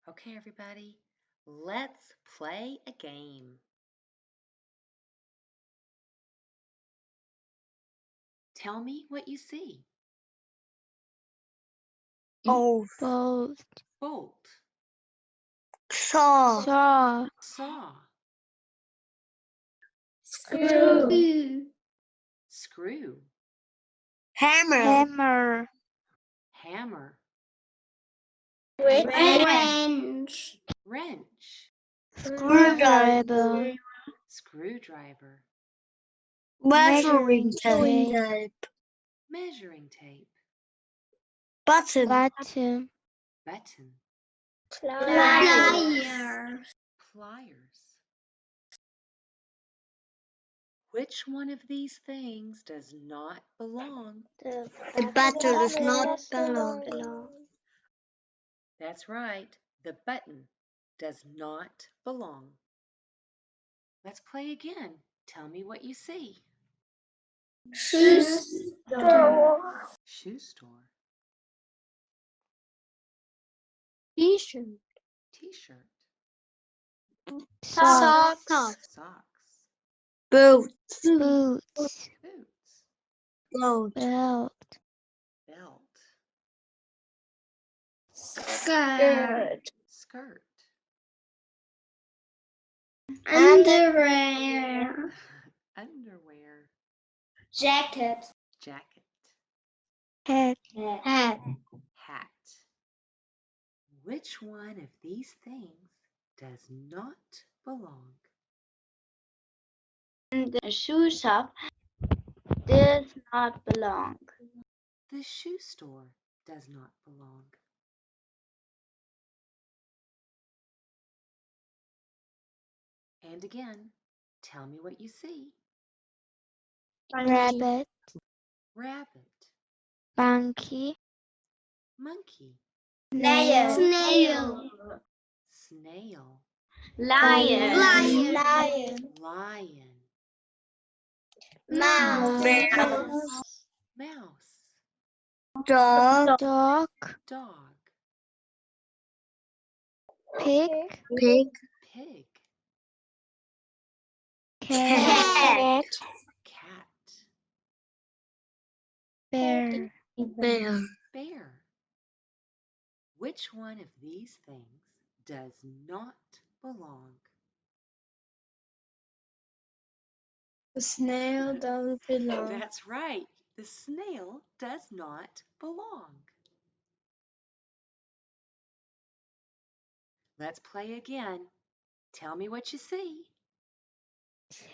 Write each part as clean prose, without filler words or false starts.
Okay, everybody, let's play a game. Tell me what you see. Bolt, Bolt, saw, saw, screw, screw, hammer, hammer, wrench, wrench, screwdriver, screwdriver, measuring tape, measuring tape, button, button, pliers, pliers. Which one of these things does not belong? The button does not belong. That's right. The button does not belong. Let's play again. Tell me what you see. Shoe store, Shoe store, t-shirt, t-shirt, socks, socks, boots, boots, belt, belt, skirt, skirt, underwear, underwear, jacket, jacket, hat, hat. Which one of these things does not belong? The shoe shop does not belong. The shoe store does not belong. And again, tell me what you see. Rabbit, Rabbit, monkey, monkey, snail, snail, lion, lion, mouse, mouse, dog, dog, pig, pig, cat, cat, bear. bear. Which one of these things does not belong? The snail doesn't belong. That's right. The snail does not belong. Let's play again. Tell me what you see.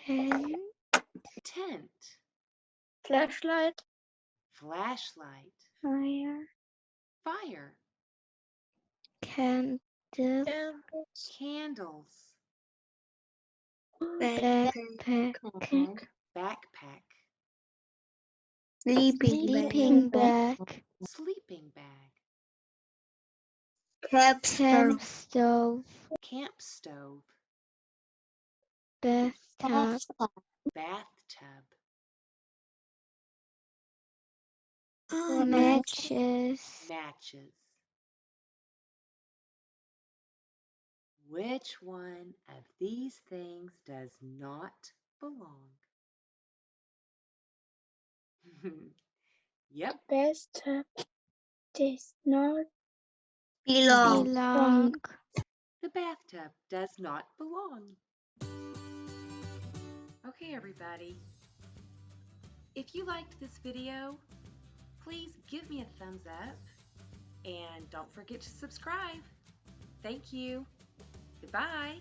Tent, Flashlight, flashlight, fire, candle, candles, backpack, backpack, sleeping bag, sleeping bag, camp stove, camp stove, bathtub, bathtub, matches. matches. Which one of these things does not belong? Yep, Bathtub does not belong. the bathtub does not belong. Okay, everybody. If you liked this video, please give me a thumbs up and don't forget to subscribe. Thank you. Goodbye.